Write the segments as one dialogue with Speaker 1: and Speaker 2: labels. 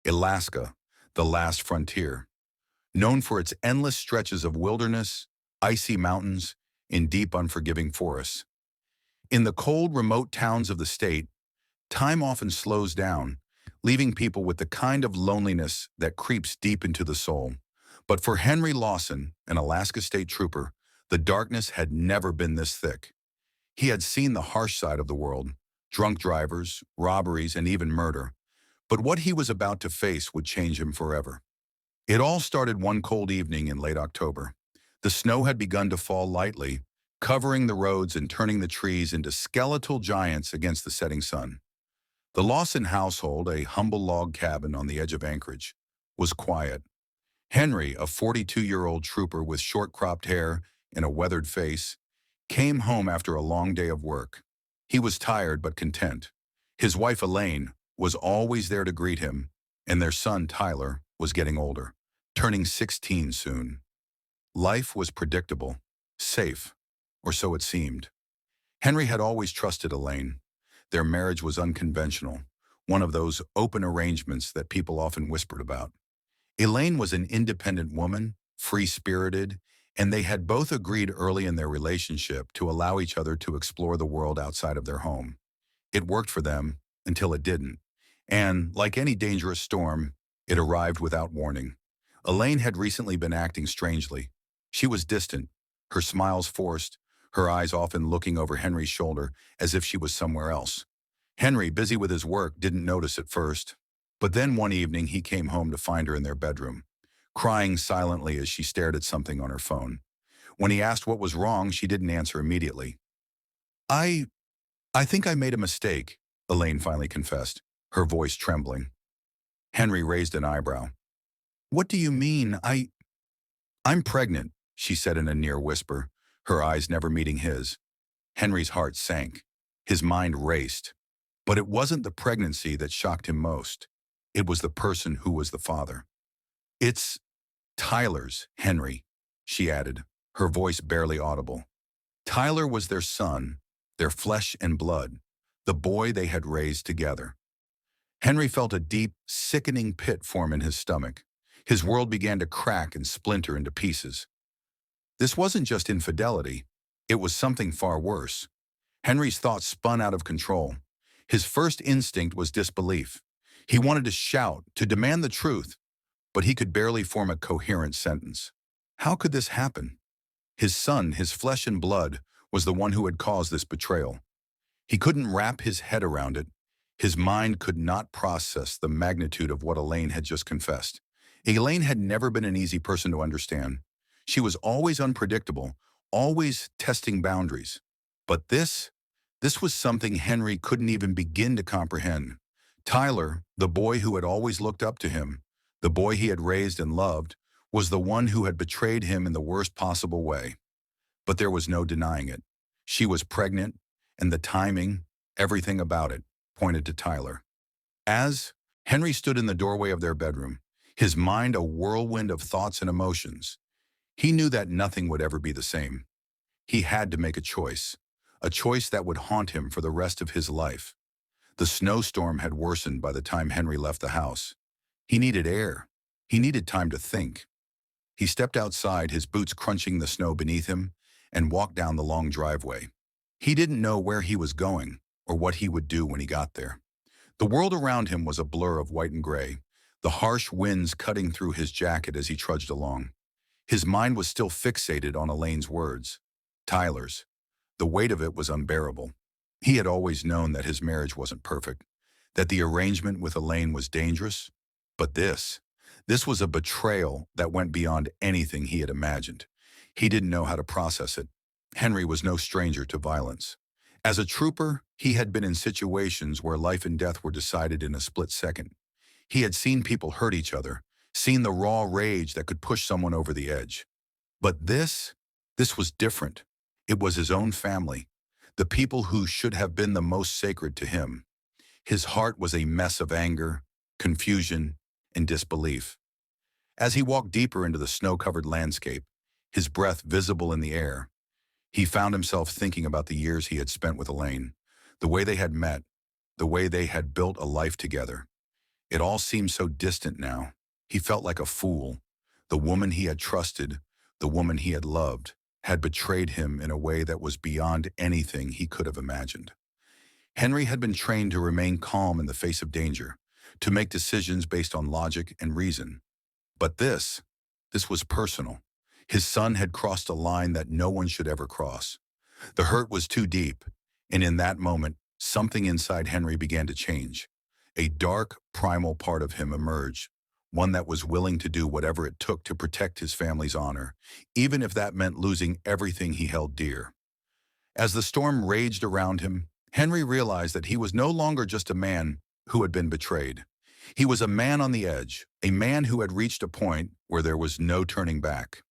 Speaker 1: Alaska, the last frontier, known for its endless stretches of wilderness, icy mountains, and deep unforgiving forests. In the cold, remote towns of the state, time often slows down, leaving people with the kind of loneliness that creeps deep into the soul. But for Henry Lawson, an Alaska State Trooper, the darkness had never been this thick. He had seen the harsh side of the world, drunk drivers, robberies, and even murder. But what he was about to face would change him forever. It all started one cold evening in late October. The snow had begun to fall lightly, covering the roads and turning the trees into skeletal giants against the setting sun. The Lawson household, a humble log cabin on the edge of Anchorage, was quiet. Henry, a 42-year-old trooper with short-cropped hair and a weathered face, came home after a long day of work. He was tired but content. His wife, Elaine, was always there to greet him, and their son, Tyler, was getting older, turning 16 soon. Life was predictable, safe, or so it seemed. Henry had always trusted Elaine. Their marriage was unconventional, one of those open arrangements that people often whispered about. Elaine was an independent woman, free-spirited, and they had both agreed early in their relationship to allow each other to explore the world outside of their home. It worked for them until it didn't. And, like any dangerous storm, it arrived without warning. Elaine had recently been acting strangely. She was distant, her smiles forced, her eyes often looking over Henry's shoulder as if she was somewhere else. Henry, busy with his work, didn't notice at first. But then one evening he came home to find her in their bedroom, crying silently as she stared at something on her phone. When he asked what was wrong, she didn't answer immediately. I think I made a mistake, Elaine finally confessed, her voice trembling. Henry raised an eyebrow. What do you mean? I'm pregnant, she said in a near whisper, her eyes never meeting his. Henry's heart sank. His mind raced. But it wasn't the pregnancy that shocked him most. It was the person who was the father. It's Tyler's, Henry, she added, her voice barely audible. Tyler was their son, their flesh and blood, the boy they had raised together. Henry felt a deep, sickening pit form in his stomach. His world began to crack and splinter into pieces. This wasn't just infidelity. It was something far worse. Henry's thoughts spun out of control. His first instinct was disbelief. He wanted to shout, to demand the truth, but he could barely form a coherent sentence. How could this happen? His son, his flesh and blood, was the one who had caused this betrayal. He couldn't wrap his head around it. His mind could not process the magnitude of what Elaine had just confessed. Elaine had never been an easy person to understand. She was always unpredictable, always testing boundaries. But this was something Henry couldn't even begin to comprehend. Tyler, the boy who had always looked up to him, the boy he had raised and loved, was the one who had betrayed him in the worst possible way. But there was no denying it. She was pregnant, and the timing, everything about it, pointed to Tyler. As Henry stood in the doorway of their bedroom, his mind a whirlwind of thoughts and emotions, he knew that nothing would ever be the same. He had to make a choice that would haunt him for the rest of his life. The snowstorm had worsened by the time Henry left the house. He needed air. He needed time to think. He stepped outside, his boots crunching the snow beneath him, and walked down the long driveway. He didn't know where he was going or what he would do when he got there. The world around him was a blur of white and gray, the harsh winds cutting through his jacket as he trudged along. His mind was still fixated on Elaine's words, Tyler's. The weight of it was unbearable. He had always known that his marriage wasn't perfect, that the arrangement with Elaine was dangerous, but this was a betrayal that went beyond anything he had imagined. He didn't know how to process it. Henry was no stranger to violence. As a trooper, he had been in situations where life and death were decided in a split second. He had seen people hurt each other, seen the raw rage that could push someone over the edge. But this was different. It was his own family, the people who should have been the most sacred to him. His heart was a mess of anger, confusion, and disbelief. As he walked deeper into the snow-covered landscape, his breath visible in the air, he found himself thinking about the years he had spent with Elaine, the way they had met, the way they had built a life together. It all seemed so distant now. He felt like a fool. The woman he had trusted, the woman he had loved, had betrayed him in a way that was beyond anything he could have imagined. Henry had been trained to remain calm in the face of danger, to make decisions based on logic and reason. But this was personal. His son had crossed a line that no one should ever cross. The hurt was too deep, and in that moment, something inside Henry began to change. A dark, primal part of him emerged, one that was willing to do whatever it took to protect his family's honor, even if that meant losing everything he held dear. As the storm raged around him, Henry realized that he was no longer just a man who had been betrayed. He was a man on the edge, a man who had reached a point where there was no turning back.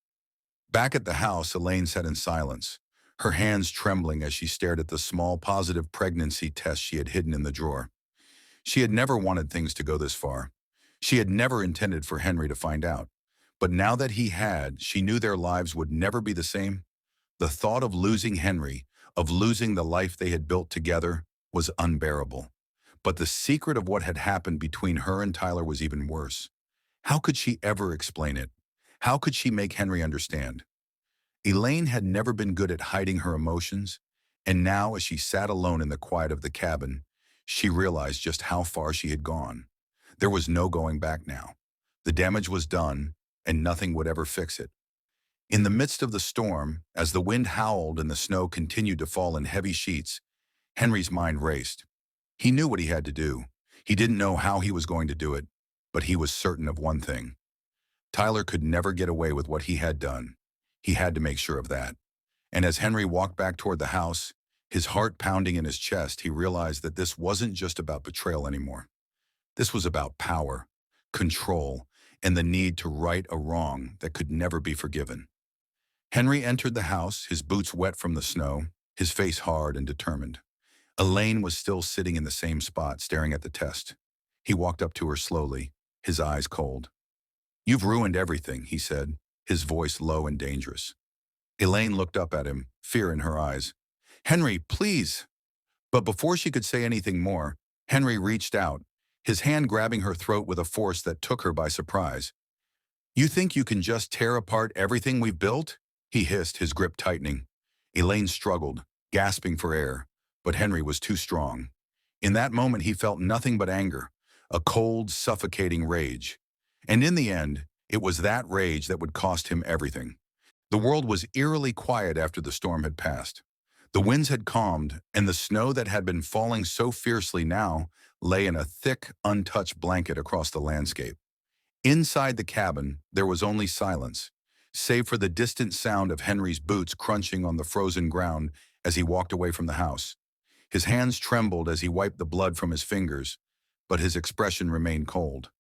Speaker 1: Back at the house, Elaine sat in silence, her hands trembling as she stared at the small positive pregnancy test she had hidden in the drawer. She had never wanted things to go this far. She had never intended for Henry to find out. But now that he had, she knew their lives would never be the same. The thought of losing Henry, of losing the life they had built together, was unbearable. But the secret of what had happened between her and Tyler was even worse. How could she ever explain it? How could she make Henry understand? Elaine had never been good at hiding her emotions, and now as she sat alone in the quiet of the cabin, she realized just how far she had gone. There was no going back now. The damage was done, and nothing would ever fix it. In the midst of the storm, as the wind howled and the snow continued to fall in heavy sheets, Henry's mind raced. He knew what he had to do. He didn't know how he was going to do it, but he was certain of one thing. Tyler could never get away with what he had done. He had to make sure of that. And as Henry walked back toward the house, his heart pounding in his chest, he realized that this wasn't just about betrayal anymore. This was about power, control, and the need to right a wrong that could never be forgiven. Henry entered the house, his boots wet from the snow, his face hard and determined. Elaine was still sitting in the same spot, staring at the test. He walked up to her slowly, his eyes cold. "You've ruined everything," he said, his voice low and dangerous. Elaine looked up at him, fear in her eyes. "Henry, please!" But before she could say anything more, Henry reached out, his hand grabbing her throat with a force that took her by surprise. "You think you can just tear apart everything we've built?" he hissed, his grip tightening. Elaine struggled, gasping for air, but Henry was too strong. In that moment he felt nothing but anger, a cold, suffocating rage. And in the end, it was that rage that would cost him everything. The world was eerily quiet after the storm had passed. The winds had calmed, and the snow that had been falling so fiercely now lay in a thick, untouched blanket across the landscape. Inside the cabin, there was only silence, save for the distant sound of Henry's boots crunching on the frozen ground as he walked away from the house. His hands trembled as he wiped the blood from his fingers, but his expression remained cold.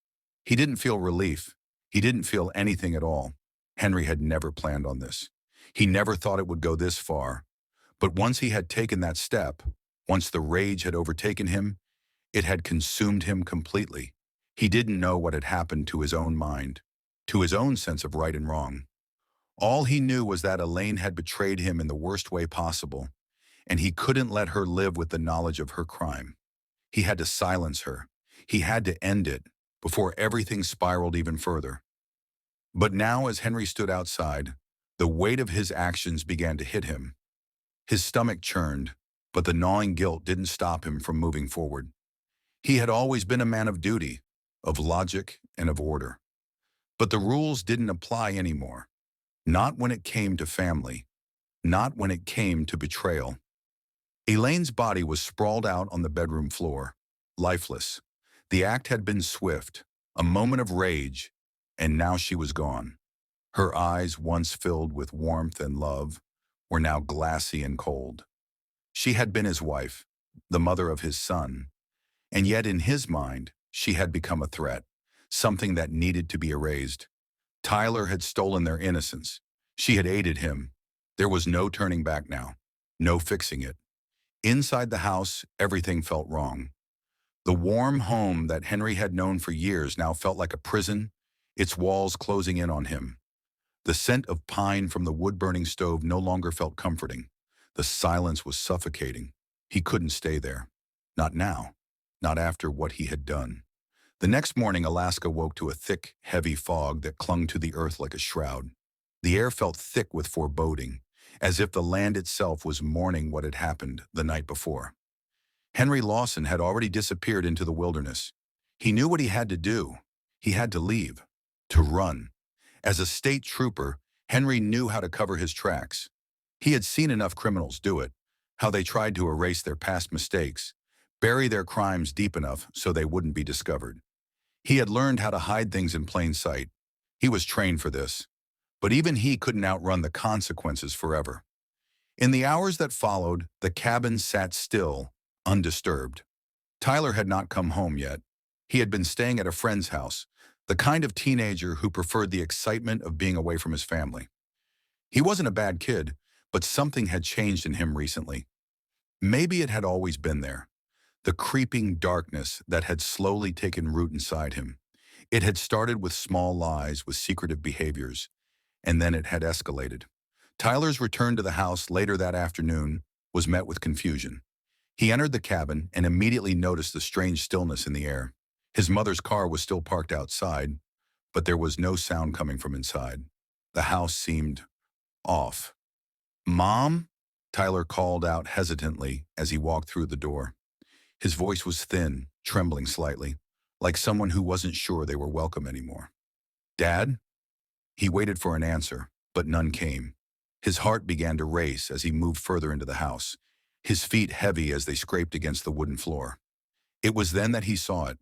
Speaker 1: He didn't feel relief. He didn't feel anything at all. Henry had never planned on this. He never thought it would go this far. But once he had taken that step, once the rage had overtaken him, it had consumed him completely. He didn't know what had happened to his own mind, to his own sense of right and wrong. All he knew was that Elaine had betrayed him in the worst way possible, and he couldn't let her live with the knowledge of her crime. He had to silence her. He had to end it before everything spiraled even further. But now, as Henry stood outside, the weight of his actions began to hit him. His stomach churned, but the gnawing guilt didn't stop him from moving forward. He had always been a man of duty, of logic, and of order. But the rules didn't apply anymore. Not when it came to family. Not when it came to betrayal. Elaine's body was sprawled out on the bedroom floor, lifeless. The act had been swift, a moment of rage, and now she was gone. Her eyes, once filled with warmth and love, were now glassy and cold. She had been his wife, the mother of his son, and yet in his mind, she had become a threat, something that needed to be erased. Tyler had stolen their innocence. She had aided him. There was no turning back now, no fixing it. Inside the house, everything felt wrong. The warm home that Henry had known for years now felt like a prison, its walls closing in on him. The scent of pine from the wood-burning stove no longer felt comforting. The silence was suffocating. He couldn't stay there. Not now. Not after what he had done. The next morning, Alaska woke to a thick, heavy fog that clung to the earth like a shroud. The air felt thick with foreboding, as if the land itself was mourning what had happened the night before. Henry Lawson had already disappeared into the wilderness. He knew what he had to do. He had to leave, to run. As a state trooper, Henry knew how to cover his tracks. He had seen enough criminals do it, how they tried to erase their past mistakes, bury their crimes deep enough so they wouldn't be discovered. He had learned how to hide things in plain sight. He was trained for this. But even he couldn't outrun the consequences forever. In the hours that followed, the cabin sat still, undisturbed. Tyler had not come home yet. He had been staying at a friend's house, the kind of teenager who preferred the excitement of being away from his family. He wasn't a bad kid, but something had changed in him recently. Maybe it had always been there. The creeping darkness that had slowly taken root inside him. It had started with small lies, with secretive behaviors, and then it had escalated. Tyler's return to the house later that afternoon was met with confusion. He entered the cabin and immediately noticed the strange stillness in the air. His mother's car was still parked outside, but there was no sound coming from inside. The house seemed off. "Mom?" Tyler called out hesitantly as he walked through the door. His voice was thin, trembling slightly, like someone who wasn't sure they were welcome anymore. "Dad?" He waited for an answer, but none came. His heart began to race as he moved further into the house, his feet heavy as they scraped against the wooden floor. It was then that he saw it.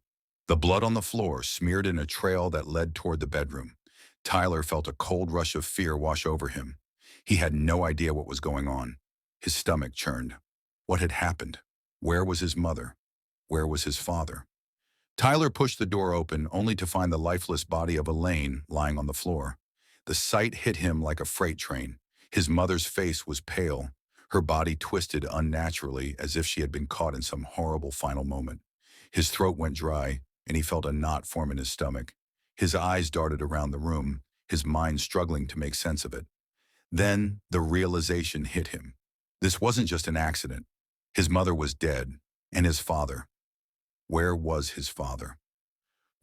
Speaker 1: The blood on the floor smeared in a trail that led toward the bedroom. Tyler felt a cold rush of fear wash over him. He had no idea what was going on. His stomach churned. What had happened? Where was his mother? Where was his father? Tyler pushed the door open only to find the lifeless body of Elaine lying on the floor. The sight hit him like a freight train. His mother's face was pale, her body twisted unnaturally as if she had been caught in some horrible final moment. His throat went dry, and he felt a knot form in his stomach. His eyes darted around the room, his mind struggling to make sense of it. Then the realization hit him. This wasn't just an accident. His mother was dead, and his father. Where was his father?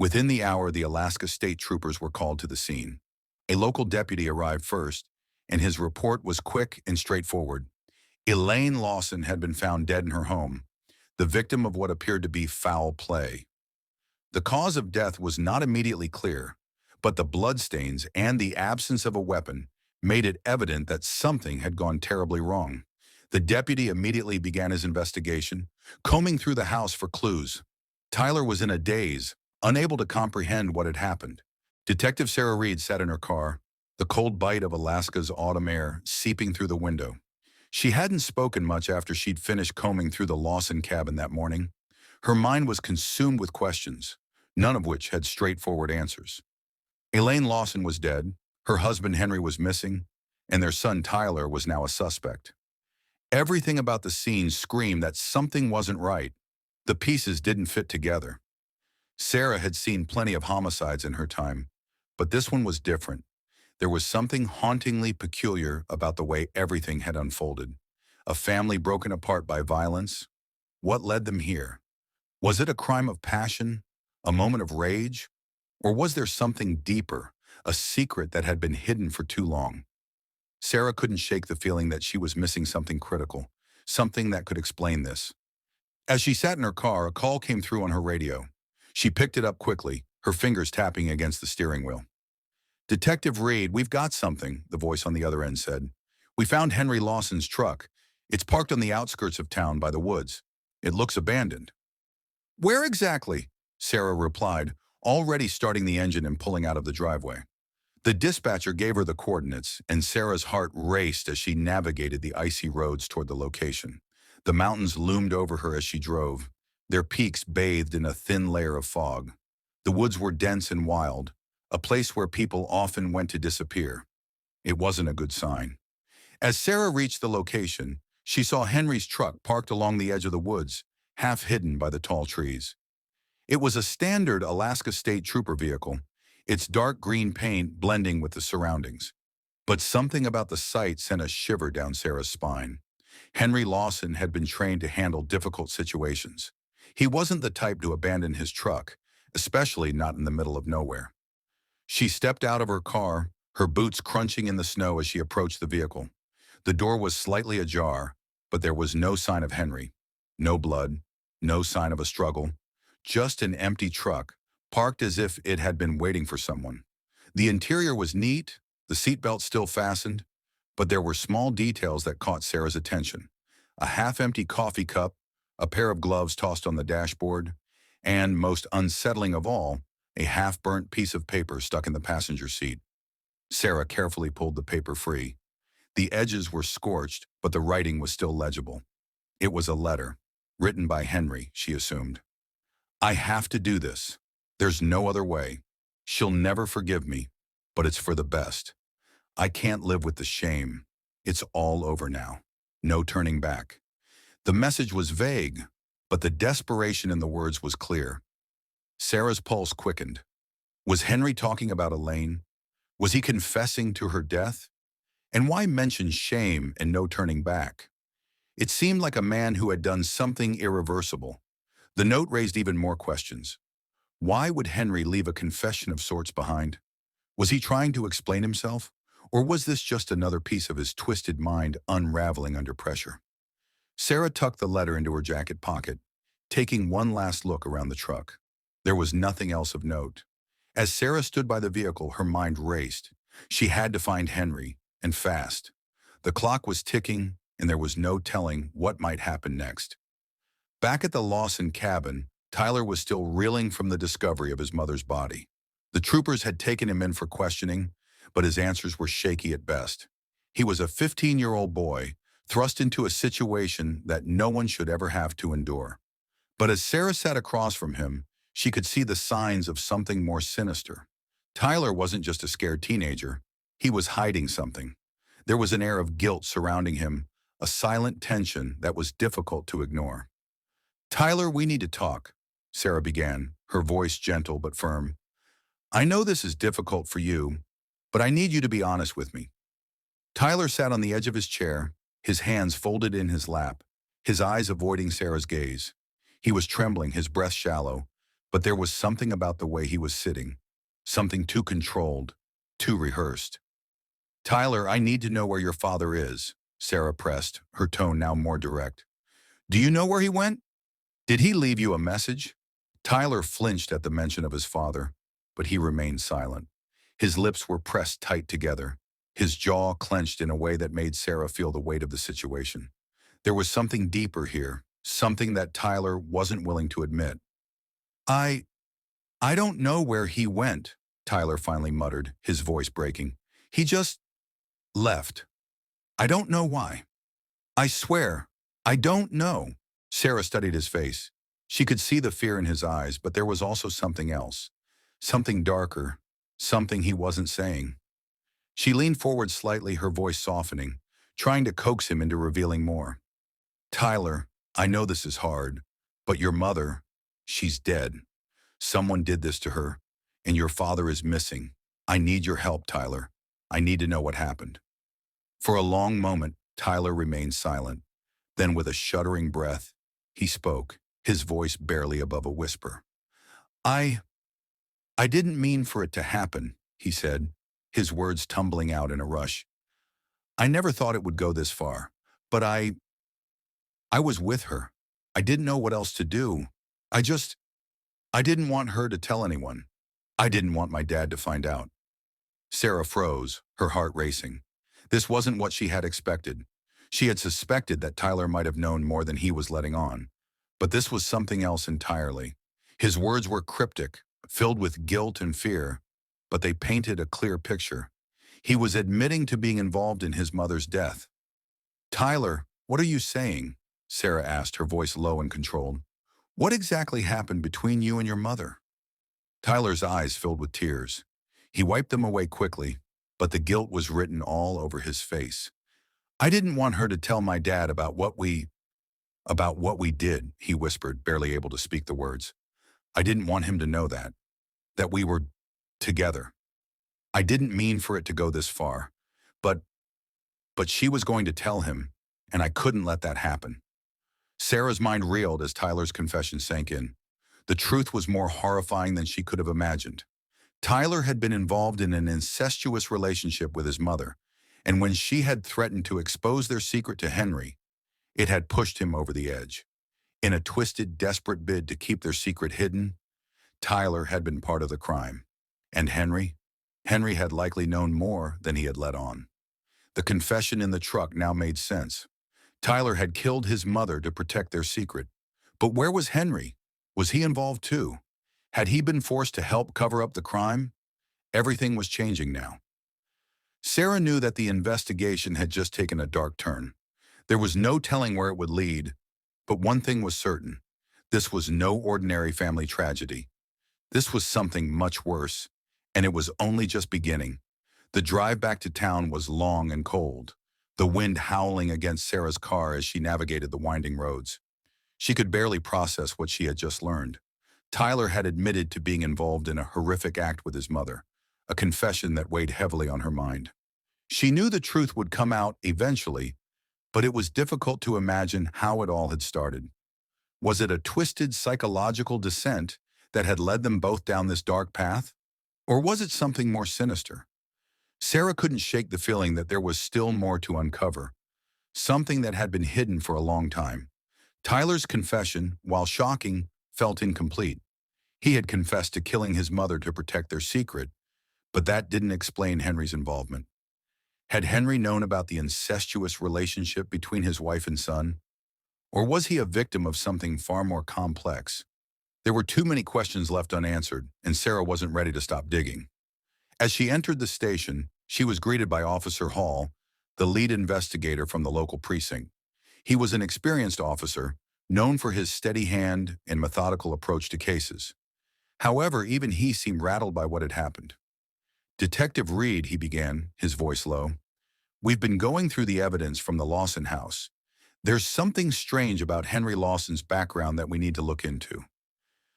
Speaker 1: Within the hour, the Alaska State Troopers were called to the scene. A local deputy arrived first, and his report was quick and straightforward. Elaine Lawson had been found dead in her home, the victim of what appeared to be foul play. The cause of death was not immediately clear, but the bloodstains and the absence of a weapon made it evident that something had gone terribly wrong. The deputy immediately began his investigation, combing through the house for clues. Tyler was in a daze, unable to comprehend what had happened. Detective Sarah Reed sat in her car, the cold bite of Alaska's autumn air seeping through the window. She hadn't spoken much after she'd finished combing through the Lawson cabin that morning. Her mind was consumed with questions, none of which had straightforward answers. Elaine Lawson was dead, her husband Henry was missing, and their son Tyler was now a suspect. Everything about the scene screamed that something wasn't right. The pieces didn't fit together. Sarah had seen plenty of homicides in her time, but this one was different. There was something hauntingly peculiar about the way everything had unfolded. A family broken apart by violence. What led them here? Was it a crime of passion? A moment of rage? Or was there something deeper, a secret that had been hidden for too long? Sarah couldn't shake the feeling that she was missing something critical, something that could explain this. As she sat in her car, a call came through on her radio. She picked it up quickly, her fingers tapping against the steering wheel. "Detective Reed, we've got something," the voice on the other end said. "We found Henry Lawson's truck. It's parked on the outskirts of town by the woods. It looks abandoned." "Where exactly?" Sarah replied, already starting the engine and pulling out of the driveway. The dispatcher gave her the coordinates, and Sarah's heart raced as she navigated the icy roads toward the location. The mountains loomed over her as she drove, their peaks bathed in a thin layer of fog. The woods were dense and wild, a place where people often went to disappear. It wasn't a good sign. As Sarah reached the location, she saw Henry's truck parked along the edge of the woods, half hidden by the tall trees. It was a standard Alaska State Trooper vehicle, its dark green paint blending with the surroundings. But something about the sight sent a shiver down Sarah's spine. Henry Lawson had been trained to handle difficult situations. He wasn't the type to abandon his truck, especially not in the middle of nowhere. She stepped out of her car, her boots crunching in the snow as she approached the vehicle. The door was slightly ajar, but there was no sign of Henry. No blood, no sign of a struggle, just an empty truck, parked as if it had been waiting for someone. The interior was neat, the seatbelt still fastened, but there were small details that caught Sarah's attention. A half-empty coffee cup, a pair of gloves tossed on the dashboard, and, most unsettling of all, a half-burnt piece of paper stuck in the passenger seat. Sarah carefully pulled the paper free. The edges were scorched, but the writing was still legible. It was a letter, written by Henry, she assumed. I have to do this. There's no other way. She'll never forgive me, but it's for the best. I can't live with the shame. It's all over now. No turning back. The message was vague, but the desperation in the words was clear. Sarah's pulse quickened. Was Henry talking about Elaine? Was he confessing to her death? And why mention shame and no turning back? It seemed like a man who had done something irreversible. The note raised even more questions. Why would Henry leave a confession of sorts behind? Was he trying to explain himself? Or was this just another piece of his twisted mind unraveling under pressure? Sarah tucked the letter into her jacket pocket, taking one last look around the truck. There was nothing else of note. As Sarah stood by the vehicle, her mind raced. She had to find Henry, and fast. The clock was ticking, and there was no telling what might happen next. Back at the Lawson cabin, Tyler was still reeling from the discovery of his mother's body. The troopers had taken him in for questioning, but his answers were shaky at best. He was a 15-year-old boy, thrust into a situation that no one should ever have to endure. But as Sarah sat across from him, she could see the signs of something more sinister. Tyler wasn't just a scared teenager. He was hiding something. There was an air of guilt surrounding him, a silent tension that was difficult to ignore. Tyler, we need to talk, Sarah began, her voice gentle but firm. I know this is difficult for you, but I need you to be honest with me. Tyler sat on the edge of his chair, his hands folded in his lap, his eyes avoiding Sarah's gaze. He was trembling, his breath shallow, but there was something about the way he was sitting, something too controlled, too rehearsed. Tyler, I need to know where your father is, Sarah pressed, her tone now more direct. Do you know where he went? Did he leave you a message? Tyler flinched at the mention of his father, but he remained silent. His lips were pressed tight together, his jaw clenched in a way that made Sarah feel the weight of the situation. There was something deeper here, something that Tyler wasn't willing to admit. I don't know where he went, Tyler finally muttered, his voice breaking. He just left. I don't know why. I swear, I don't know. Sarah studied his face. She could see the fear in his eyes, but there was also something else. Something darker. Something he wasn't saying. She leaned forward slightly, her voice softening, trying to coax him into revealing more. Tyler, I know this is hard, but your mother, she's dead. Someone did this to her, and your father is missing. I need your help, Tyler. I need to know what happened. For a long moment, Tyler remained silent. Then with a shuddering breath, he spoke, his voice barely above a whisper. I didn't mean for it to happen, he said, his words tumbling out in a rush. I never thought it would go this far, but I was with her. I didn't know what else to do. I didn't want her to tell anyone. I didn't want my dad to find out. Sarah froze, her heart racing. This wasn't what she had expected. She had suspected that Tyler might have known more than he was letting on. But this was something else entirely. His words were cryptic, filled with guilt and fear, but they painted a clear picture. He was admitting to being involved in his mother's death. Tyler, what are you saying? Sarah asked, her voice low and controlled. What exactly happened between you and your mother? Tyler's eyes filled with tears. He wiped them away quickly, but the guilt was written all over his face. I didn't want her to tell my dad about what we did, he whispered, barely able to speak the words. I didn't want him to know that we were together. I didn't mean for it to go this far, but she was going to tell him, and I couldn't let that happen. Sarah's mind reeled as Tyler's confession sank in. The truth was more horrifying than she could have imagined. Tyler had been involved in an incestuous relationship with his mother, and when she had threatened to expose their secret to Henry, it had pushed him over the edge. In a twisted, desperate bid to keep their secret hidden, Tyler had been part of the crime. And Henry? Henry had likely known more than he had let on. The confession in the truck now made sense. Tyler had killed his mother to protect their secret. But where was Henry? Was he involved too? Had he been forced to help cover up the crime? Everything was changing now. Sarah knew that the investigation had just taken a dark turn. There was no telling where it would lead, but one thing was certain. This was no ordinary family tragedy. This was something much worse, and it was only just beginning. The drive back to town was long and cold, the wind howling against Sarah's car as she navigated the winding roads. She could barely process what she had just learned. Tyler had admitted to being involved in a horrific act with his mother, a confession that weighed heavily on her mind. She knew the truth would come out eventually, but it was difficult to imagine how it all had started. Was it a twisted psychological descent that had led them both down this dark path? Or was it something more sinister? Sarah couldn't shake the feeling that there was still more to uncover, something that had been hidden for a long time. Tyler's confession, while shocking, felt incomplete. He had confessed to killing his mother to protect their secret, but that didn't explain Henry's involvement. Had Henry known about the incestuous relationship between his wife and son? Or was he a victim of something far more complex? There were too many questions left unanswered, and Sarah wasn't ready to stop digging. As she entered the station, she was greeted by Officer Hall, the lead investigator from the local precinct. He was an experienced officer, known for his steady hand and methodical approach to cases. However, even he seemed rattled by what had happened. "Detective Reed," he began, his voice low, "we've been going through the evidence from the Lawson house. There's something strange about Henry Lawson's background that we need to look into."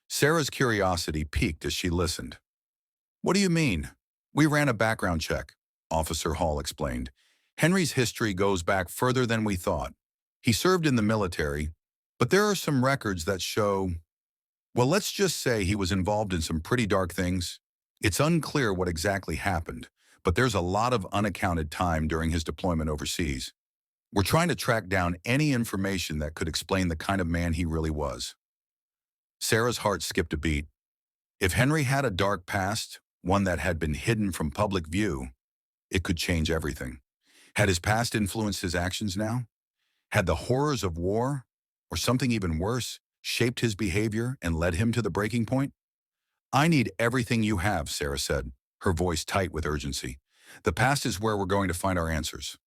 Speaker 1: Sarah's curiosity piqued as she listened. "What do you mean?" "We ran a background check," Officer Hall explained. "Henry's history goes back further than we thought. He served in the military, but there are some records that show, well, let's just say he was involved in some pretty dark things. It's unclear what exactly happened, but there's a lot of unaccounted time during his deployment overseas. We're trying to track down any information that could explain the kind of man he really was." Sarah's heart skipped a beat. If Henry had a dark past, one that had been hidden from public view, it could change everything. Had his past influenced his actions now? Had the horrors of war, or something even worse, shaped his behavior and led him to the breaking point? "I need everything you have," Sarah said, her voice tight with urgency. "The past is where we're going to find our answers.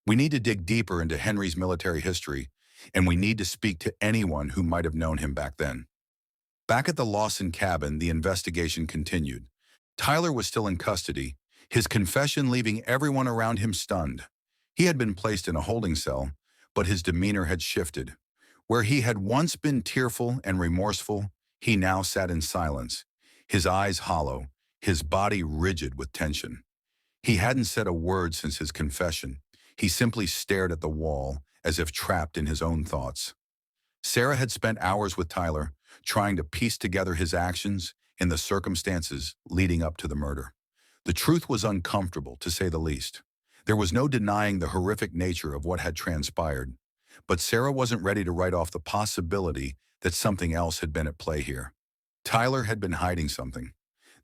Speaker 1: We need to dig deeper into Henry's military history, and we need to speak to anyone who might have known him back then." Back at the Lawson cabin, the investigation continued. Tyler was still in custody, his confession leaving everyone around him stunned. He had been placed in a holding cell, but his demeanor had shifted. Where he had once been tearful and remorseful, he now sat in silence, his eyes hollow, his body rigid with tension. He hadn't said a word since his confession. He simply stared at the wall, as if trapped in his own thoughts. Sarah had spent hours with Tyler, trying to piece together his actions and the circumstances leading up to the murder. The truth was uncomfortable, to say the least. There was no denying the horrific nature of what had transpired, but Sarah wasn't ready to write off the possibility that something else had been at play here. Tyler had been hiding something.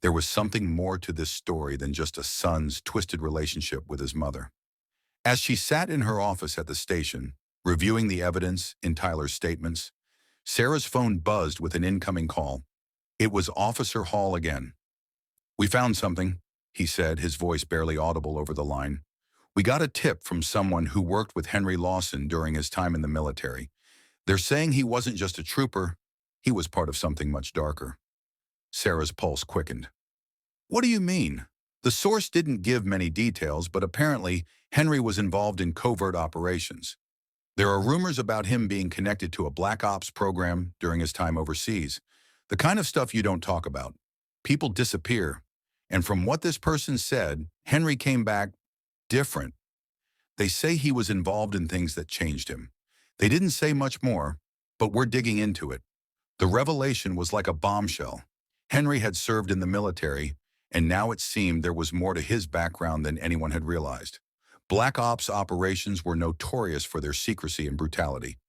Speaker 1: There was something more to this story than just a son's twisted relationship with his mother. As she sat in her office at the station, reviewing the evidence in Tyler's statements, Sarah's phone buzzed with an incoming call. It was Officer Hall again. "We found something," he said, his voice barely audible over the line. "We got a tip from someone who worked with Henry Lawson during his time in the military. They're saying he wasn't just a trooper, he was part of something much darker." Sarah's pulse quickened. "What do you mean?" The source didn't give many details, but apparently Henry was involved in covert operations. There are rumors about him being connected to a black ops program during his time overseas. The kind of stuff you don't talk about. People disappear. And from what this person said, Henry came back different. They say he was involved in things that changed him. They didn't say much more, but we're digging into it. The revelation was like a bombshell. Henry had served in the military, and now it seemed there was more to his background than anyone had realized. Black Ops operations were notorious for their secrecy and brutality.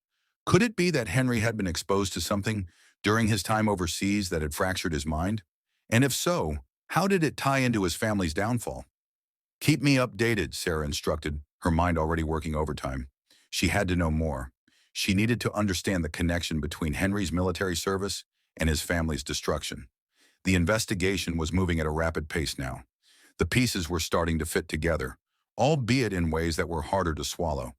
Speaker 1: Could it be that Henry had been exposed to something during his time overseas that had fractured his mind? And if so, how did it tie into his family's downfall? Keep me updated, Sarah instructed, her mind already working overtime. She had to know more. She needed to understand the connection between Henry's military service and his family's destruction. The investigation was moving at a rapid pace now. The pieces were starting to fit together, albeit in ways that were harder to swallow.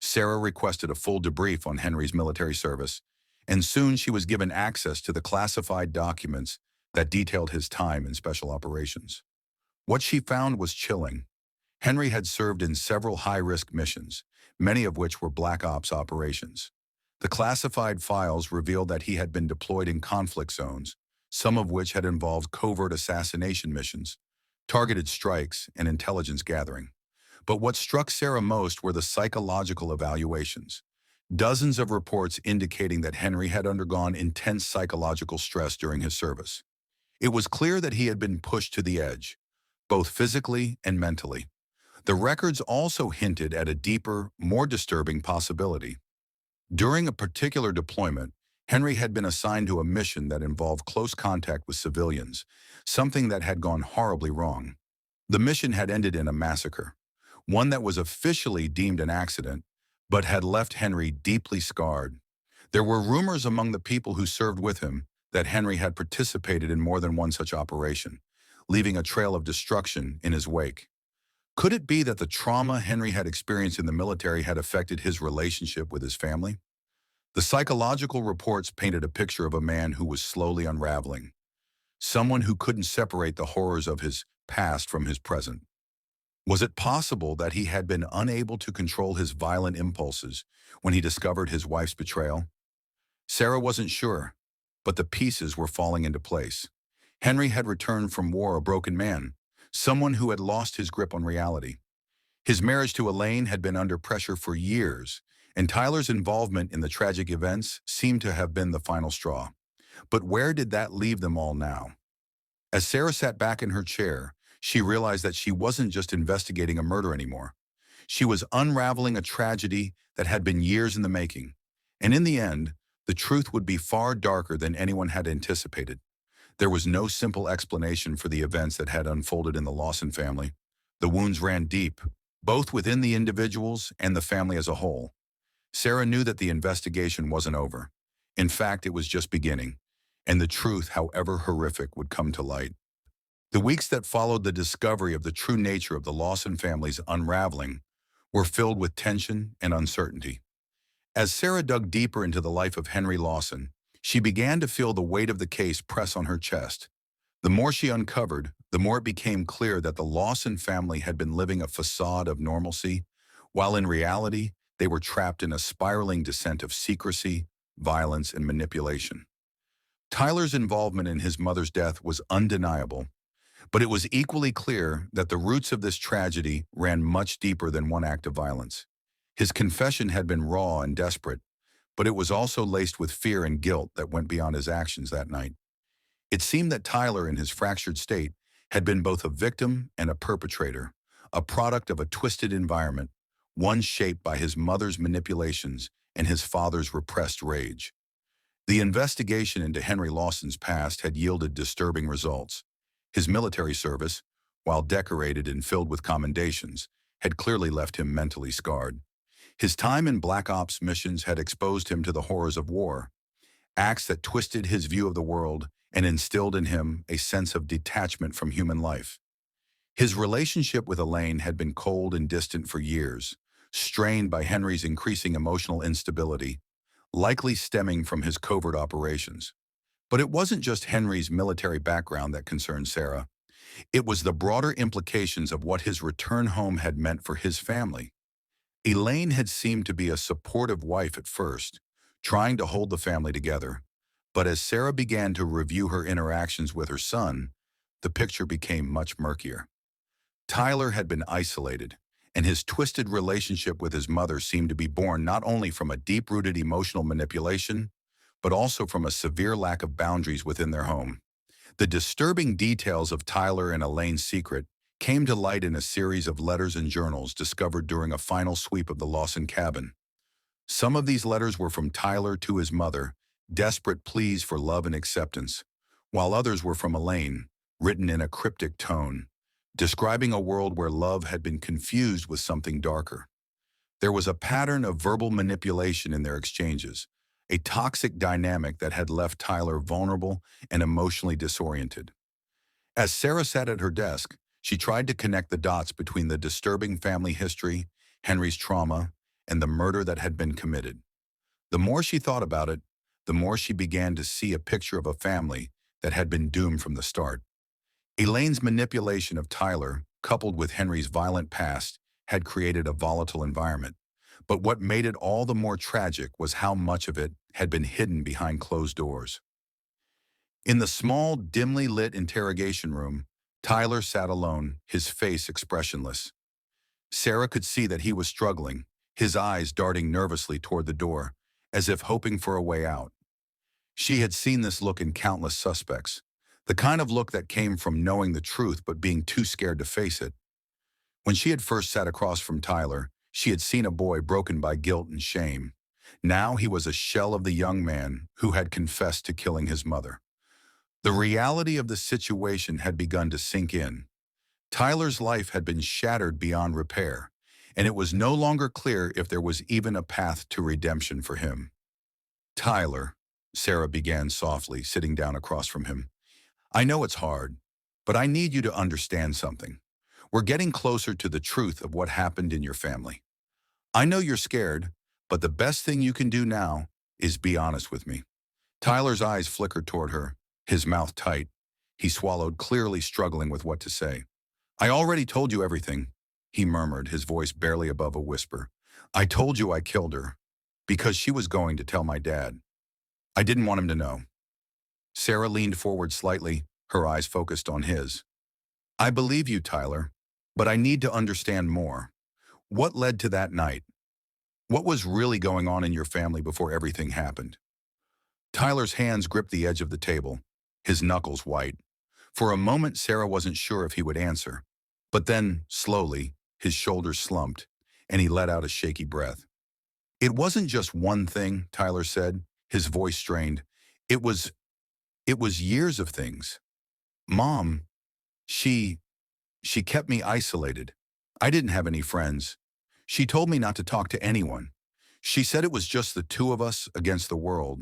Speaker 1: Sarah requested a full debrief on Henry's military service, and soon she was given access to the classified documents that detailed his time in special operations. What she found was chilling. Henry had served in several high-risk missions, many of which were Black Ops operations. The classified files revealed that he had been deployed in conflict zones, some of which had involved covert assassination missions, targeted strikes, and intelligence gathering. But what struck Sarah most were the psychological evaluations. Dozens of reports indicating that Henry had undergone intense psychological stress during his service. It was clear that he had been pushed to the edge, both physically and mentally. The records also hinted at a deeper, more disturbing possibility. During a particular deployment, Henry had been assigned to a mission that involved close contact with civilians, something that had gone horribly wrong. The mission had ended in a massacre, one that was officially deemed an accident, but had left Henry deeply scarred. There were rumors among the people who served with him that Henry had participated in more than one such operation, leaving a trail of destruction in his wake. Could it be that the trauma Henry had experienced in the military had affected his relationship with his family? The psychological reports painted a picture of a man who was slowly unraveling, someone who couldn't separate the horrors of his past from his present. Was it possible that he had been unable to control his violent impulses when he discovered his wife's betrayal? Sarah wasn't sure, but the pieces were falling into place. Henry had returned from war a broken man, someone who had lost his grip on reality. His marriage to Elaine had been under pressure for years, and Tyler's involvement in the tragic events seemed to have been the final straw. But where did that leave them all now? As Sarah sat back in her chair, she realized that she wasn't just investigating a murder anymore. She was unraveling a tragedy that had been years in the making. And in the end, the truth would be far darker than anyone had anticipated. There was no simple explanation for the events that had unfolded in the Lawson family. The wounds ran deep, both within the individuals and the family as a whole. Sarah knew that the investigation wasn't over. In fact, it was just beginning, and the truth, however horrific, would come to light. The weeks that followed the discovery of the true nature of the Lawson family's unraveling were filled with tension and uncertainty. As Sarah dug deeper into the life of Henry Lawson, she began to feel the weight of the case press on her chest. The more she uncovered, the more it became clear that the Lawson family had been living a facade of normalcy, while in reality, they were trapped in a spiraling descent of secrecy, violence, and manipulation. Tyler's involvement in his mother's death was undeniable, but it was equally clear that the roots of this tragedy ran much deeper than one act of violence. His confession had been raw and desperate, but it was also laced with fear and guilt that went beyond his actions that night. It seemed that Tyler, in his fractured state, had been both a victim and a perpetrator, a product of a twisted environment, one shaped by his mother's manipulations and his father's repressed rage. The investigation into Henry Lawson's past had yielded disturbing results. His military service, while decorated and filled with commendations, had clearly left him mentally scarred. His time in Black Ops missions had exposed him to the horrors of war, acts that twisted his view of the world and instilled in him a sense of detachment from human life. His relationship with Elaine had been cold and distant for years, strained by Henry's increasing emotional instability, likely stemming from his covert operations. But it wasn't just Henry's military background that concerned Sarah. It was the broader implications of what his return home had meant for his family. Elaine had seemed to be a supportive wife at first, trying to hold the family together. But as Sarah began to review her interactions with her son, the picture became much murkier. Tyler had been isolated, and his twisted relationship with his mother seemed to be born not only from a deep-rooted emotional manipulation, but also from a severe lack of boundaries within their home. The disturbing details of Tyler and Elaine's secret came to light in a series of letters and journals discovered during a final sweep of the Lawson cabin. Some of these letters were from Tyler to his mother, desperate pleas for love and acceptance, while others were from Elaine, written in a cryptic tone, describing a world where love had been confused with something darker. There was a pattern of verbal manipulation in their exchanges, a toxic dynamic that had left Tyler vulnerable and emotionally disoriented. As Sarah sat at her desk, she tried to connect the dots between the disturbing family history, Henry's trauma, and the murder that had been committed. The more she thought about it, the more she began to see a picture of a family that had been doomed from the start. Elaine's manipulation of Tyler, coupled with Henry's violent past, had created a volatile environment. But what made it all the more tragic was how much of it had been hidden behind closed doors. In the small, dimly lit interrogation room, Tyler sat alone, his face expressionless. Sarah could see that he was struggling, his eyes darting nervously toward the door, as if hoping for a way out. She had seen this look in countless suspects, the kind of look that came from knowing the truth but being too scared to face it. When she had first sat across from Tyler, she had seen a boy broken by guilt and shame. Now he was a shell of the young man who had confessed to killing his mother. The reality of the situation had begun to sink in. Tyler's life had been shattered beyond repair, and it was no longer clear if there was even a path to redemption for him. Tyler, Sarah began softly, sitting down across from him. I know it's hard, but I need you to understand something. We're getting closer to the truth of what happened in your family. I know you're scared, but the best thing you can do now is be honest with me. Tyler's eyes flickered toward her, his mouth tight. He swallowed, clearly struggling with what to say. I already told you everything, he murmured, his voice barely above a whisper. I told you I killed her, because she was going to tell my dad. I didn't want him to know. Sarah leaned forward slightly, her eyes focused on his. I believe you, Tyler, but I need to understand more. What led to that night? What was really going on in your family before everything happened? Tyler's hands gripped the edge of the table, his knuckles white. For a moment, Sarah wasn't sure if he would answer. But then, slowly, his shoulders slumped, and he let out a shaky breath. It wasn't just one thing, Tyler said, his voice strained. It was years of things. Mom, she kept me isolated. I didn't have any friends. She told me not to talk to anyone. She said it was just the two of us against the world.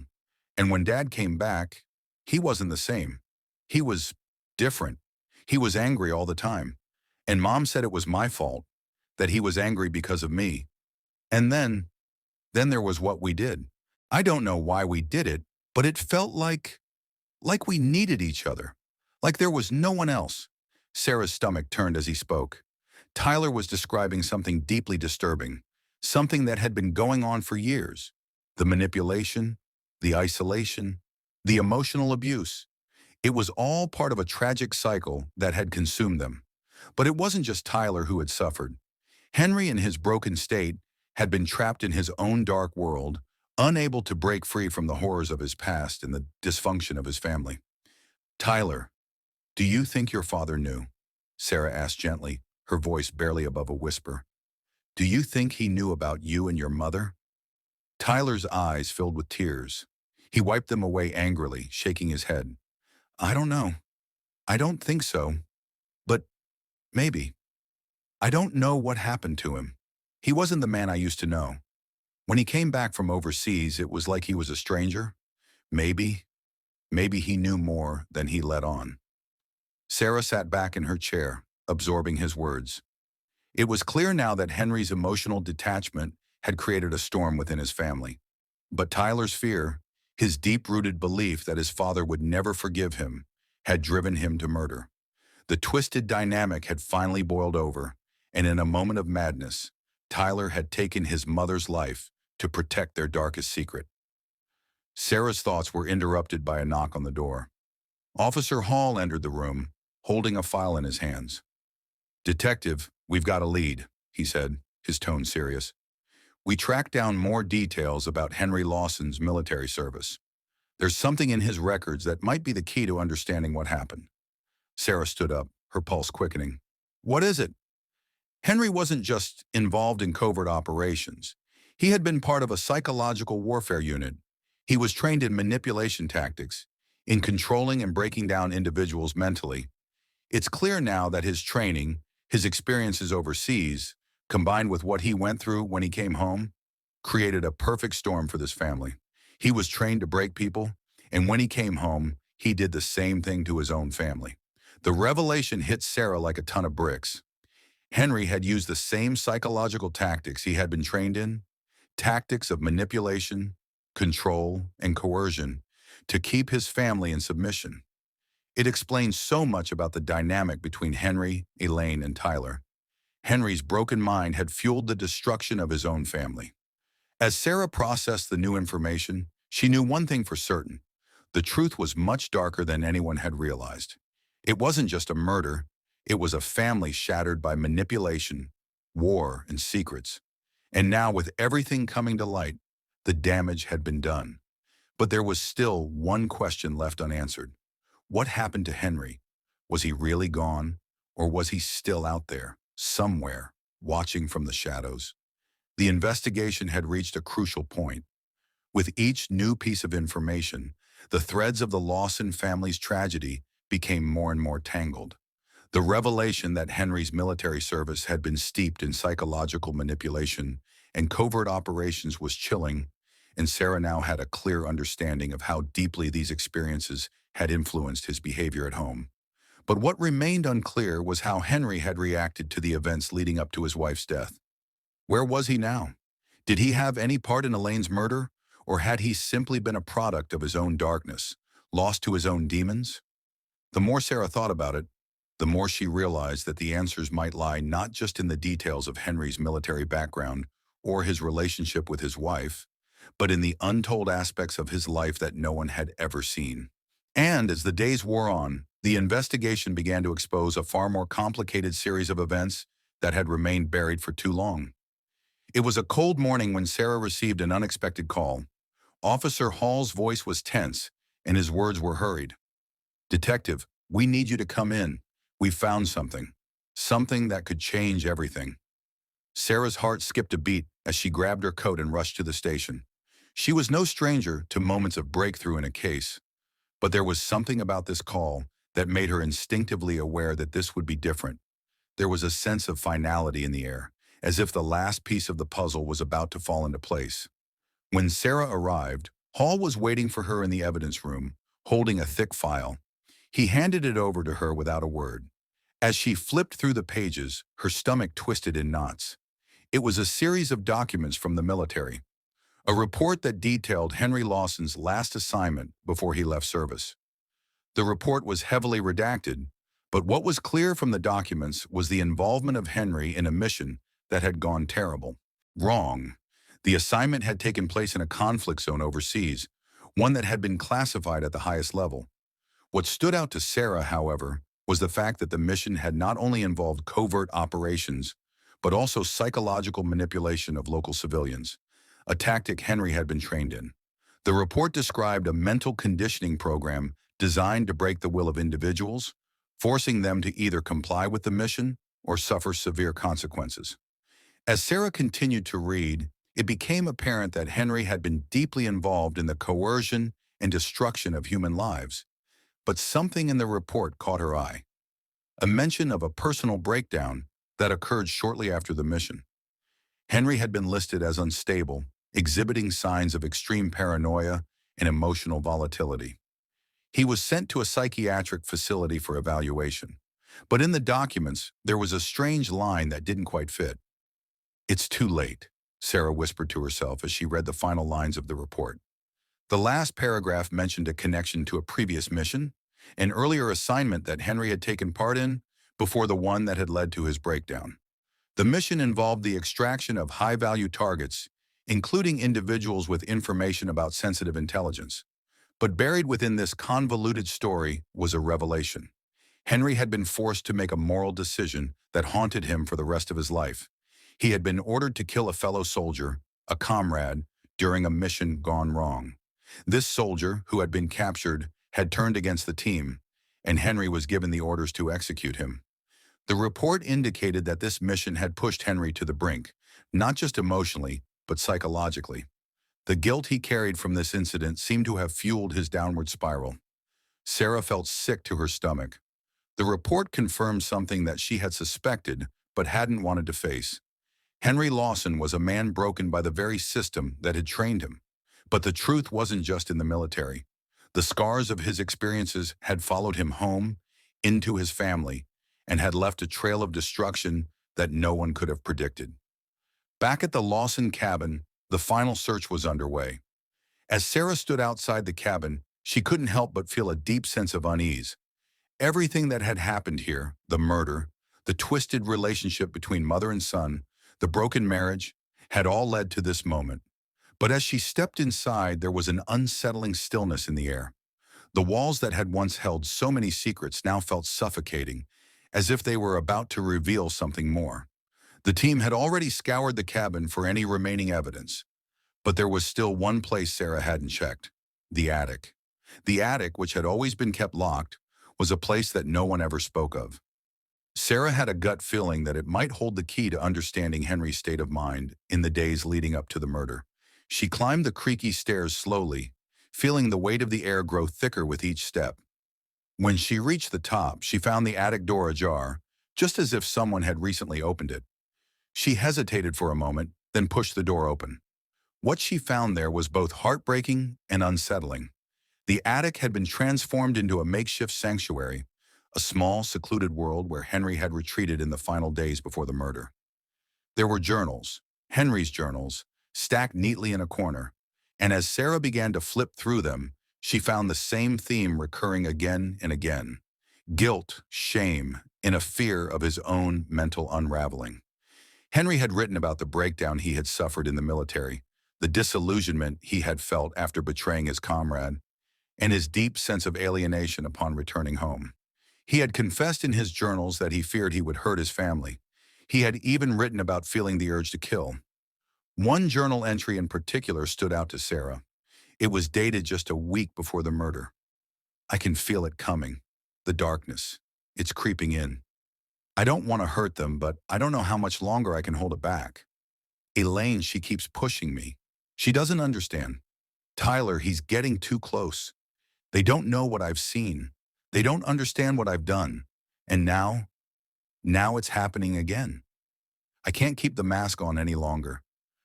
Speaker 1: And when Dad came back, he wasn't the same. He was different. He was angry all the time. And Mom said it was my fault, that he was angry because of me. And then there was what we did. I don't know why we did it, but it felt like we needed each other. Like there was no one else. Sarah's stomach turned as he spoke. Tyler was describing something deeply disturbing, something that had been going on for years. The manipulation, the isolation, the emotional abuse. It was all part of a tragic cycle that had consumed them. But it wasn't just Tyler who had suffered. Henry, in his broken state, had been trapped in his own dark world, unable to break free from the horrors of his past and the dysfunction of his family. Tyler, do you think your father knew? Sarah asked gently, her voice barely above a whisper. Do you think he knew about you and your mother? Tyler's eyes filled with tears. He wiped them away angrily, shaking his head. I don't know. I don't think so. But maybe. I don't know what happened to him. He wasn't the man I used to know. When he came back from overseas, it was like he was a stranger. Maybe he knew more than he let on. Sarah sat back in her chair, absorbing his words. It was clear now that Henry's emotional detachment had created a storm within his family. But Tyler's fear, his deep-rooted belief that his father would never forgive him, had driven him to murder. The twisted dynamic had finally boiled over, and in a moment of madness, Tyler had taken his mother's life to protect their darkest secret. Sarah's thoughts were interrupted by a knock on the door. Officer Hall entered the room, holding a file in his hands. Detective, we've got a lead, he said, his tone serious. We tracked down more details about Henry Lawson's military service. There's something in his records that might be the key to understanding what happened. Sarah stood up, her pulse quickening. What is it? Henry wasn't just involved in covert operations. He had been part of a psychological warfare unit. He was trained in manipulation tactics, in controlling and breaking down individuals mentally. It's clear now that his training, his experiences overseas, combined with what he went through when he came home, created a perfect storm for this family. He was trained to break people, and when he came home, he did the same thing to his own family. The revelation hit Sarah like a ton of bricks. Henry had used the same psychological tactics he had been trained in, tactics of manipulation, control, and coercion, to keep his family in submission. It explains so much about the dynamic between Henry, Elaine, and Tyler. Henry's broken mind had fueled the destruction of his own family. As Sarah processed the new information, she knew one thing for certain. The truth was much darker than anyone had realized. It wasn't just a murder, it was a family shattered by manipulation, war, and secrets. And now, with everything coming to light, the damage had been done. But there was still one question left unanswered. What happened to Henry? Was he really gone? Or was he still out there, somewhere, watching from the shadows? The investigation had reached a crucial point. With each new piece of information, the threads of the Lawson family's tragedy became more and more tangled. The revelation that Henry's military service had been steeped in psychological manipulation and covert operations was chilling, and Sarah now had a clear understanding of how deeply these experiences had influenced his behavior at home. But what remained unclear was how Henry had reacted to the events leading up to his wife's death. Where was he now? Did he have any part in Elaine's murder, or had he simply been a product of his own darkness, lost to his own demons? The more Sarah thought about it, the more she realized that the answers might lie not just in the details of Henry's military background or his relationship with his wife, but in the untold aspects of his life that no one had ever seen. And as the days wore on, the investigation began to expose a far more complicated series of events that had remained buried for too long. It was a cold morning when Sarah received an unexpected call. Officer Hall's voice was tense, and his words were hurried. "Detective, we need you to come in. We found something. Something that could change everything." Sarah's heart skipped a beat as she grabbed her coat and rushed to the station. She was no stranger to moments of breakthrough in a case, but there was something about this call that made her instinctively aware that this would be different. There was a sense of finality in the air, as if the last piece of the puzzle was about to fall into place. When Sarah arrived, Hall was waiting for her in the evidence room, holding a thick file. He handed it over to her without a word. As she flipped through the pages, her stomach twisted in knots. It was a series of documents from the military, a report that detailed Henry Lawson's last assignment before he left service. The report was heavily redacted, but what was clear from the documents was the involvement of Henry in a mission that had gone wrong. The assignment had taken place in a conflict zone overseas, one that had been classified at the highest level. What stood out to Sarah, however, was the fact that the mission had not only involved covert operations, but also psychological manipulation of local civilians, a tactic Henry had been trained in. The report described a mental conditioning program designed to break the will of individuals, forcing them to either comply with the mission or suffer severe consequences. As Sarah continued to read, it became apparent that Henry had been deeply involved in the coercion and destruction of human lives. But something in the report caught her eye. A mention of a personal breakdown that occurred shortly after the mission. Henry had been listed as unstable, exhibiting signs of extreme paranoia and emotional volatility. He was sent to a psychiatric facility for evaluation. But in the documents, there was a strange line that didn't quite fit. "It's too late," Sarah whispered to herself as she read the final lines of the report. The last paragraph mentioned a connection to a previous mission, an earlier assignment that Henry had taken part in before the one that had led to his breakdown. The mission involved the extraction of high-value targets, including individuals with information about sensitive intelligence. But buried within this convoluted story was a revelation. Henry had been forced to make a moral decision that haunted him for the rest of his life. He had been ordered to kill a fellow soldier, a comrade, during a mission gone wrong. This soldier, who had been captured, had turned against the team, and Henry was given the orders to execute him. The report indicated that this mission had pushed Henry to the brink, not just emotionally, but psychologically. The guilt he carried from this incident seemed to have fueled his downward spiral. Sarah felt sick to her stomach. The report confirmed something that she had suspected but hadn't wanted to face. Henry Lawson was a man broken by the very system that had trained him. But the truth wasn't just in the military. The scars of his experiences had followed him home, into his family, and had left a trail of destruction that no one could have predicted. Back at the Lawson cabin, the final search was underway. As Sarah stood outside the cabin, she couldn't help but feel a deep sense of unease. Everything that had happened here, the murder, the twisted relationship between mother and son, the broken marriage, had all led to this moment. But as she stepped inside, there was an unsettling stillness in the air. The walls that had once held so many secrets now felt suffocating, as if they were about to reveal something more. The team had already scoured the cabin for any remaining evidence. But there was still one place Sarah hadn't checked: the attic. The attic, which had always been kept locked, was a place that no one ever spoke of. Sarah had a gut feeling that it might hold the key to understanding Henry's state of mind in the days leading up to the murder. She climbed the creaky stairs slowly, feeling the weight of the air grow thicker with each step. When she reached the top, she found the attic door ajar, just as if someone had recently opened it. She hesitated for a moment, then pushed the door open. What she found there was both heartbreaking and unsettling. The attic had been transformed into a makeshift sanctuary, a small, secluded world where Henry had retreated in the final days before the murder. There were journals, Henry's journals, stacked neatly in a corner, and as Sarah began to flip through them, she found the same theme recurring again and again: guilt, shame, and a fear of his own mental unraveling. Henry had written about the breakdown he had suffered in the military, the disillusionment he had felt after betraying his comrade, and his deep sense of alienation upon returning home. He had confessed in his journals that he feared he would hurt his family. He had even written about feeling the urge to kill. One journal entry in particular stood out to Sarah. It was dated just a week before the murder. "I can feel it coming. The darkness. It's creeping in. I don't want to hurt them, but I don't know how much longer I can hold it back. Elaine, she keeps pushing me. She doesn't understand. Tyler, he's getting too close. They don't know what I've seen. They don't understand what I've done. And now it's happening again. I can't keep the mask on any longer.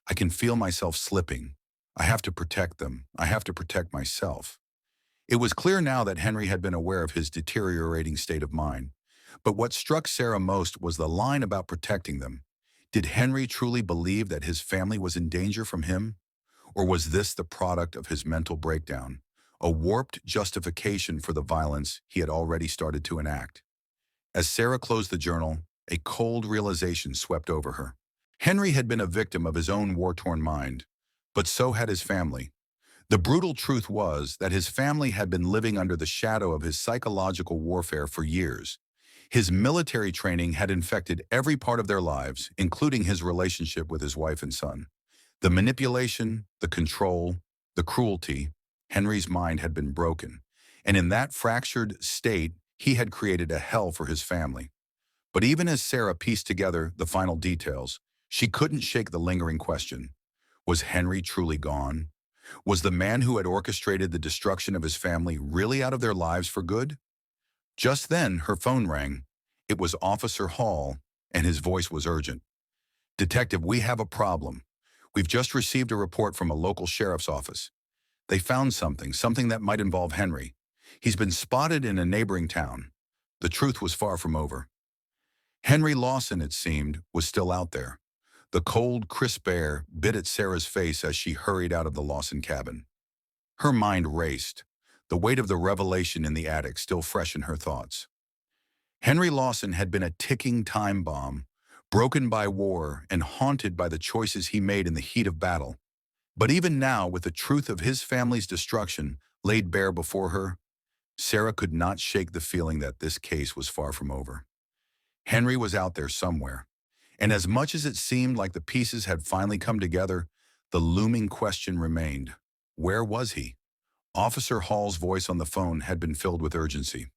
Speaker 1: I can feel myself slipping. I have to protect them. I have to protect myself." It was clear now that Henry had been aware of his deteriorating state of mind. But what struck Sarah most was the line about protecting them. Did Henry truly believe that his family was in danger from him? Or was this the product of his mental breakdown, a warped justification for the violence he had already started to enact? As Sarah closed the journal, a cold realization swept over her. Henry had been a victim of his own war-torn mind, but so had his family. The brutal truth was that his family had been living under the shadow of his psychological warfare for years. His military training had infected every part of their lives, including his relationship with his wife and son. The manipulation, the control, the cruelty, Henry's mind had been broken, and in that fractured state, he had created a hell for his family. But even as Sarah pieced together the final details, she couldn't shake the lingering question. Was Henry truly gone? Was the man who had orchestrated the destruction of his family really out of their lives for good? Just then, her phone rang. It was Officer Hall, and his voice was urgent. "Detective, we have a problem. We've just received a report from a local sheriff's office. They found something that might involve Henry. He's been spotted in a neighboring town." The truth was far from over. Henry Lawson, it seemed, was still out there. The cold, crisp air bit at Sarah's face as she hurried out of the Lawson cabin. Her mind raced, the weight of the revelation in the attic still fresh in her thoughts. Henry Lawson had been a ticking time bomb, broken by war and haunted by the choices he made in the heat of battle. But even now, with the truth of his family's destruction laid bare before her, Sarah could not shake the feeling that this case was far from over. Henry was out there somewhere, and as much as it seemed like the pieces had finally come together, the looming question remained: where was he? Officer Hall's voice on the phone had been filled with urgency.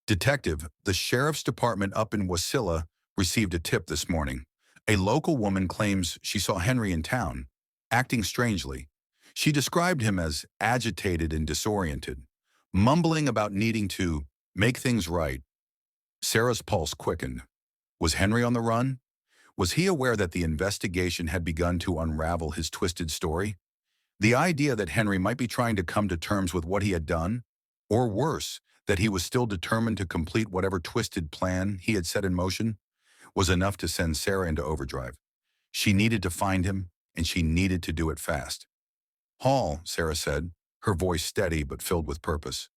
Speaker 1: Detective, the sheriff's department up in Wasilla received a tip this morning. A local woman claims she saw Henry in town, acting strangely. She described him as agitated and disoriented, mumbling about needing to make things right. Sarah's pulse quickened. Was Henry on the run? Was he aware that the investigation had begun to unravel his twisted story? The idea that Henry might be trying to come to terms with what he had done, or worse, that he was still determined to complete whatever twisted plan he had set in motion, was enough to send Sarah into overdrive. She needed to find him, and she needed to do it fast. Hall, Sarah said, her voice steady but filled with purpose.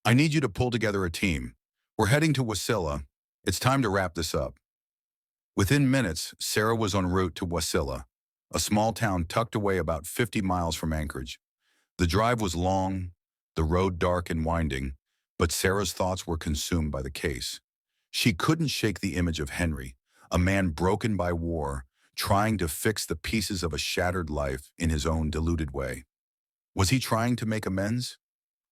Speaker 1: I need you to pull together a team. We're heading to Wasilla. It's time to wrap this up. Within minutes, Sarah was en route to Wasilla, a small town tucked away about 50 miles from Anchorage. The drive was long, the road dark and winding, but Sarah's thoughts were consumed by the case. She couldn't shake the image of Henry, a man broken by war, trying to fix the pieces of a shattered life in his own deluded way. Was he trying to make amends?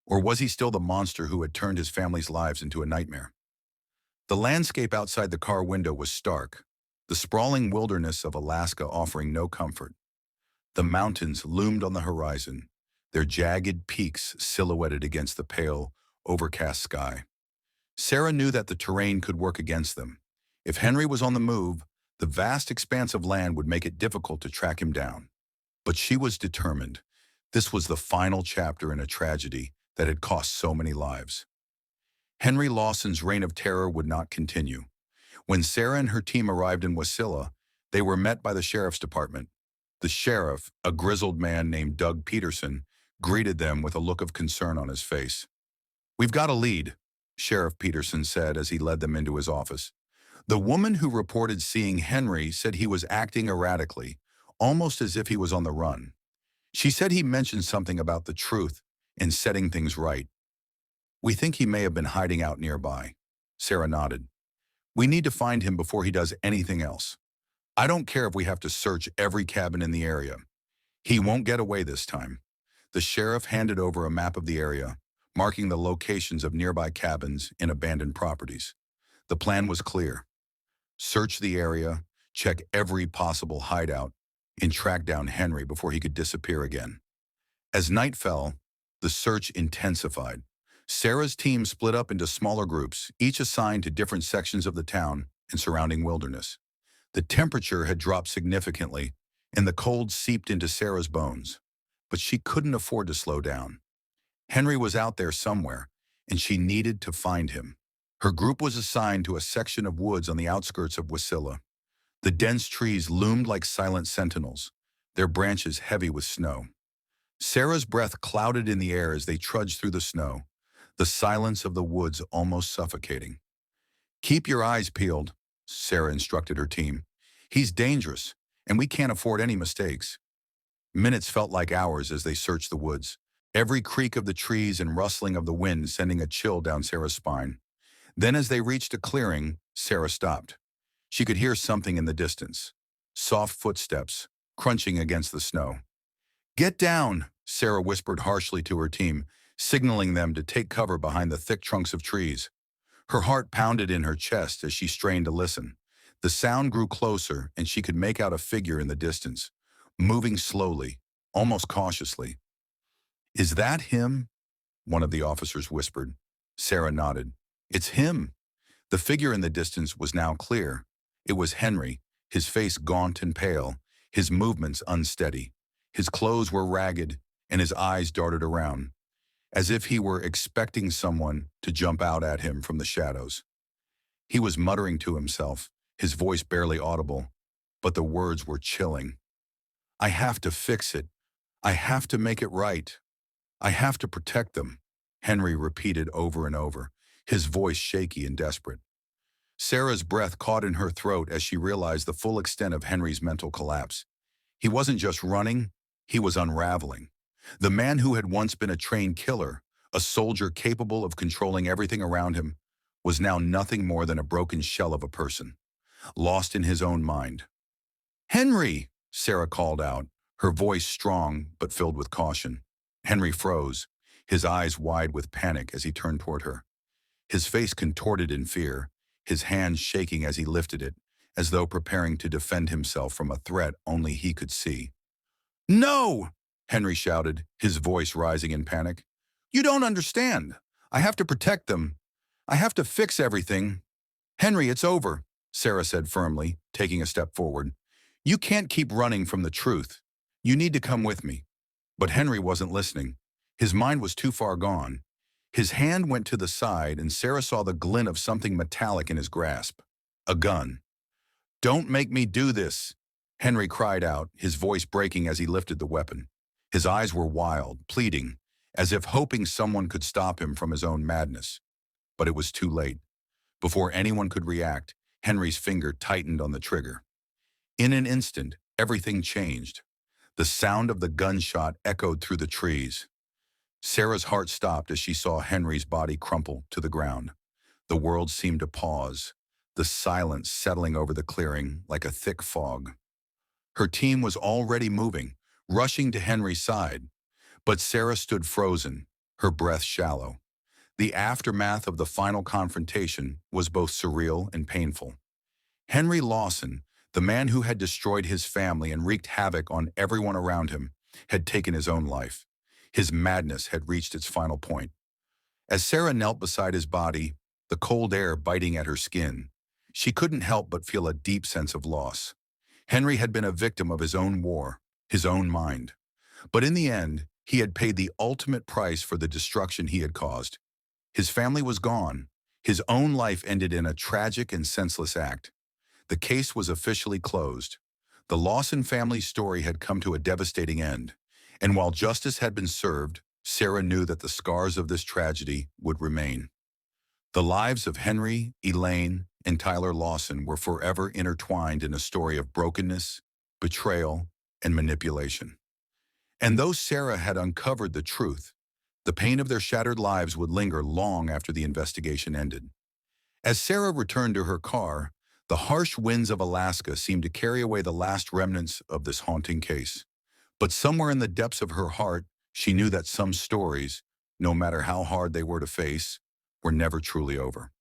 Speaker 1: Or was he still the monster who had turned his family's lives into a nightmare? The landscape outside the car window was stark, the sprawling wilderness of Alaska offering no comfort. The mountains loomed on the horizon, their jagged peaks silhouetted against the pale, overcast sky. Sarah knew that the terrain could work against them. If Henry was on the move, the vast expanse of land would make it difficult to track him down. But she was determined. This was the final chapter in a tragedy that had cost so many lives. Henry Lawson's reign of terror would not continue. When Sarah and her team arrived in Wasilla, they were met by the sheriff's department. The sheriff, a grizzled man named Doug Peterson, greeted them with a look of concern on his face. We've got a lead, Sheriff Peterson said as he led them into his office. The woman who reported seeing Henry said he was acting erratically, almost as if he was on the run. She said he mentioned something about the truth and setting things right. We think he may have been hiding out nearby. Sarah nodded. We need to find him before he does anything else. I don't care if we have to search every cabin in the area. He won't get away this time. The sheriff handed over a map of the area, marking the locations of nearby cabins and abandoned properties. The plan was clear. Search the area, check every possible hideout, and track down Henry before he could disappear again. As night fell, the search intensified. Sarah's team split up into smaller groups, each assigned to different sections of the town and surrounding wilderness. The temperature had dropped significantly, and the cold seeped into Sarah's bones. But she couldn't afford to slow down. Henry was out there somewhere, and she needed to find him. Her group was assigned to a section of woods on the outskirts of Wasilla. The dense trees loomed like silent sentinels, their branches heavy with snow. Sarah's breath clouded in the air as they trudged through the snow, the silence of the woods almost suffocating. Keep your eyes peeled, Sarah instructed her team. He's dangerous, and we can't afford any mistakes. Minutes felt like hours as they searched the woods, every creak of the trees and rustling of the wind sending a chill down Sarah's spine. Then as they reached a clearing, Sarah stopped. She could hear something in the distance, soft footsteps, crunching against the snow. Get down, Sarah whispered harshly to her team, signaling them to take cover behind the thick trunks of trees. Her heart pounded in her chest as she strained to listen. The sound grew closer, and she could make out a figure in the distance, moving slowly, almost cautiously. Is that him? One of the officers whispered. Sarah nodded. It's him. The figure in the distance was now clear. It was Henry, his face gaunt and pale, his movements unsteady. His clothes were ragged, and his eyes darted around, as if he were expecting someone to jump out at him from the shadows. He was muttering to himself, his voice barely audible, but the words were chilling. I have to fix it. I have to make it right. I have to protect them, Henry repeated over and over, his voice shaky and desperate. Sarah's breath caught in her throat as she realized the full extent of Henry's mental collapse. He wasn't just running, he was unraveling. The man who had once been a trained killer, a soldier capable of controlling everything around him, was now nothing more than a broken shell of a person, lost in his own mind. Henry, Sarah called out, her voice strong but filled with caution. Henry froze. his eyes wide with panic as he turned toward her. His face contorted in fear, his hands shaking as he lifted it, as though preparing to defend himself from a threat only he could see. "No!" Henry shouted, his voice rising in panic. "You don't understand. I have to protect them. I have to fix everything." "Henry, it's over," Sarah said firmly, taking a step forward. "You can't keep running from the truth. You need to come with me." But Henry wasn't listening. His mind was too far gone. His hand went to the side, and Sarah saw the glint of something metallic in his grasp. A gun. "Don't make me do this," Henry cried out, his voice breaking as he lifted the weapon. His eyes were wild, pleading, as if hoping someone could stop him from his own madness. But it was too late. Before anyone could react, Henry's finger tightened on the trigger. In an instant, everything changed. The sound of the gunshot echoed through the trees. Sarah's heart stopped as she saw Henry's body crumple to the ground. The world seemed to pause, the silence settling over the clearing like a thick fog. Her team was already moving, rushing to Henry's side, but Sarah stood frozen, her breath shallow. The aftermath of the final confrontation was both surreal and painful. Henry Lawson, the man who had destroyed his family and wreaked havoc on everyone around him, had taken his own life. His madness had reached its final point. As Sarah knelt beside his body, the cold air biting at her skin, she couldn't help but feel a deep sense of loss. Henry had been a victim of his own war, his own mind. But in the end, he had paid the ultimate price for the destruction he had caused. His family was gone. His own life ended in a tragic and senseless act. The case was officially closed. The Lawson family's story had come to a devastating end. And while justice had been served, Sarah knew that the scars of this tragedy would remain. The lives of Henry, Elaine, and Tyler Lawson were forever intertwined in a story of brokenness, betrayal, and manipulation. And though Sarah had uncovered the truth, the pain of their shattered lives would linger long after the investigation ended. As Sarah returned to her car, the harsh winds of Alaska seemed to carry away the last remnants of this haunting case. But somewhere in the depths of her heart, she knew that some stories, no matter how hard they were to face, were never truly over.